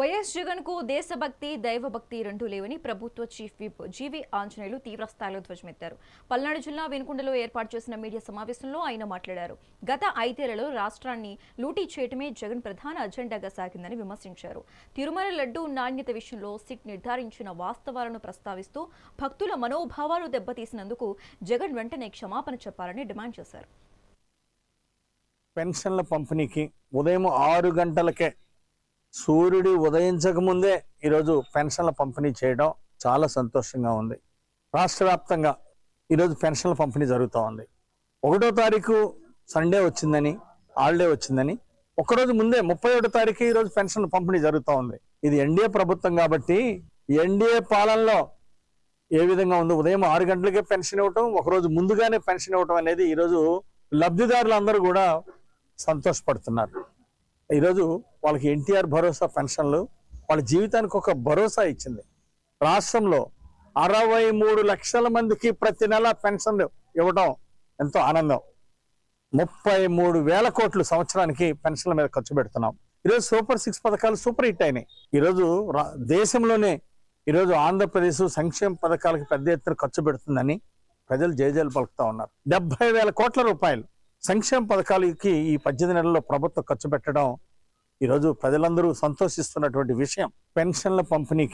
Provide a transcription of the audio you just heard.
YS Jagan కు దేశభక్తి దైవభక్తి రెండూ లేవని ప్రభుత్వ చీఫ్ విప్ జీవి ఆంజనేయులు తీవ్రస్థాయిలో ధ్వజమెత్తారు. పల్నాడు జిల్లా వినుకొండలో ఏర్పాటు చేసిన మీడియా సమావేశంలో ఆయన మాట్లాడారు. గత 5 ఏళ్లలో రాష్ట్రాన్ని లూటీ చేయటమే జగన్ ప్రధాన అజెండాగా సాగిందని విమర్శించారు. తిరుమల లడ్డూ నాణ్యత విషయంలో సిట్ నిర్ధారించిన వాస్తవాలను ప్రస్తావిస్తూ భక్తుల మనోభావాలు దెబ్బతీసినందుకు జగన్ వెంటనే క్షమాపణ చెప్పాలని డిమాండ్ చేశారు. పెన్షన్ల పంపిణీకి ఉదయం 6 గంటలకే సూర్యుడు ఉదయించకముందే ఈరోజు పెన్షన్ల పంపిణీ చేయడం చాలా సంతోషంగా ఉంది. రాష్ట్ర వ్యాప్తంగా ఈరోజు పెన్షన్ల పంపిణీ జరుగుతూ ఉంది. 1వ తారీఖు సండే వచ్చిందని, హాలిడే వచ్చిందని ఒకరోజు ముందే 31వ తారీఖు ఈరోజు పెన్షన్ల పంపిణీ జరుగుతూ ఉంది. ఇది ఎన్డీఏ ప్రభుత్వం కాబట్టి ఎన్డీఏ పాలనలో ఏ విధంగా ఉందో ఉదయం 6 గంటలకే పెన్షన్ ఇవ్వటం, ఒకరోజు ముందుగానే పెన్షన్ ఇవ్వటం అనేది ఈరోజు లబ్ధిదారులందరూ కూడా సంతోషపడుతున్నారు. ఈరోజు వాళ్ళకి ఎన్టీఆర్ భరోసా పెన్షన్లు వాళ్ళ జీవితానికి ఒక భరోసా ఇచ్చింది. రాష్ట్రంలో 63 లక్షల మందికి ప్రతి నెల పెన్షన్లు ఇవ్వడం ఎంతో ఆనందం. 33,000 కోట్లు సంవత్సరానికి పెన్షన్ల మీద ఖర్చు పెడుతున్నాం. ఈరోజు సూపర్ 6 పథకాలు సూపర్ హిట్ అయినాయి. ఈరోజు దేశంలోనే ఈరోజు ఆంధ్రప్రదేశ్ సంక్షేమ పథకాలకు పెద్ద ఎత్తున ఖర్చు పెడుతుందని ప్రజలు జయజయలు పలుకుతా ఉన్నారు. 70,000 కోట్ల రూపాయలు సంక్షేమ పథకాలకి ఈ 18 నెలల్లో ప్రభుత్వం ఖర్చు పెట్టడం ఈరోజు ప్రజలందరూ సంతోషిస్తున్నటువంటి విషయం. పెన్షన్ల పంపిణీకి